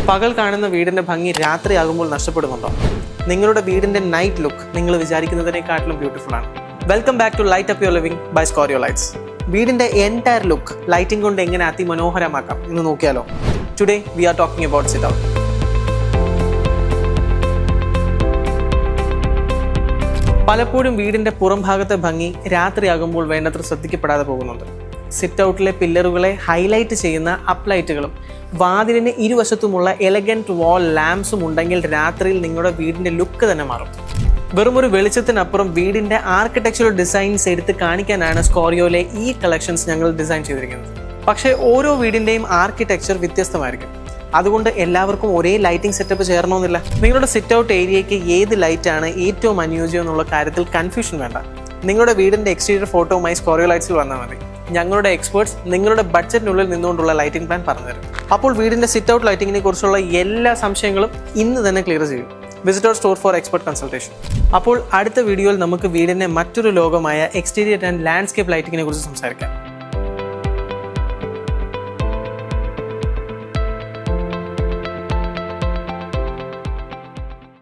പകൽ കാണുന്ന വീടിന്റെ ഭംഗി രാത്രിയാകുമ്പോൾ നഷ്ടപ്പെടുന്നുണ്ടോ? നിങ്ങളുടെ വീടിന്റെ നൈറ്റ് ലുക്ക് നിങ്ങൾ വിചാരിക്കുന്നതിനേക്കാട്ടിലും ബ്യൂട്ടിഫുൾ ആണ്. Welcome back to light up your living by Scorio lights. വീടിന്റെ എൻറ്റയർ ലുക്ക് ലൈറ്റിംഗ് കൊണ്ട് എങ്ങനെ അതിമനോഹരമാക്കാം എന്ന് നോക്കിയാലോ? Today we are talking about sit out. പലപ്പോഴും വീടിന്റെ പുറം ഭാഗത്തെ ഭംഗി രാത്രിയാകുമ്പോൾ വേണ്ടത്ര ശ്രദ്ധിക്കപ്പെടാതെ പോകുന്നുണ്ട്. സിറ്റ് ഔട്ടിലെ പില്ലറുകളെ ഹൈലൈറ്റ് ചെയ്യുന്ന അപ്പ് ലൈറ്റുകളും വാതിലിന് ഇരുവശത്തുമുള്ള എലഗൻറ്റ് വാൾ ലാംപ്സും ഉണ്ടെങ്കിൽ രാത്രിയിൽ നിങ്ങളുടെ വീടിന്റെ ലുക്ക് തന്നെ മാറും. വെറുമൊരു വെളിച്ചത്തിനപ്പുറം വീടിന്റെ ആർക്കിടെക്ചറൽ ഡിസൈൻസ് എടുത്ത് കാണിക്കാനാണ് സ്കോറിയോയിലെ ഈ കളക്ഷൻസ് ഞങ്ങൾ ഡിസൈൻ ചെയ്തിരിക്കുന്നത്. പക്ഷേ ഓരോ വീടിന്റെയും ആർക്കിടെക്ചർ വ്യത്യസ്തമായിരിക്കും. അതുകൊണ്ട് എല്ലാവർക്കും ഒരേ ലൈറ്റിംഗ് സെറ്റപ്പ് ചേരണമെന്നില്ല. നിങ്ങളുടെ സിറ്റ് ഔട്ട് ഏരിയയ്ക്ക് ഏത് ലൈറ്റാണ് ഏറ്റവും അനുയോജ്യം എന്നുള്ള കാര്യത്തിൽ കൺഫ്യൂഷൻ വേണ്ട. നിങ്ങളുടെ വീടിന്റെ എക്സ്റ്റീരിയർ ഫോട്ടോവുമായി സ്കോറിയോ ലൈറ്റ്സിൽ വന്നാൽ മതി. ഞങ്ങളുടെ എക്സ്പേർട്സ് നിങ്ങളുടെ ബഡ്ജറ്റിനുള്ളിൽ നിന്നുകൊണ്ടുള്ള ലൈറ്റിംഗ് പ്ലാൻ പറഞ്ഞുതരും. അപ്പോൾ വീടിന്റെ സിറ്റ് ഔട്ട് ലൈറ്റിങ്ങിനെ കുറിച്ചുള്ള എല്ലാ സംശയങ്ങളും ഇന്ന് തന്നെ ക്ലിയർ ചെയ്യും. Visit our store for expert consultation. അപ്പോൾ അടുത്ത വീഡിയോയിൽ നമുക്ക് വീടിന്റെ മറ്റൊരു ലോകമായ എക്സ്റ്റീരിയർ ആൻഡ് ലാൻഡ്സ്കേപ്പ് ലൈറ്റിങ്ങിനെ കുറിച്ച് സംസാരിക്കാം.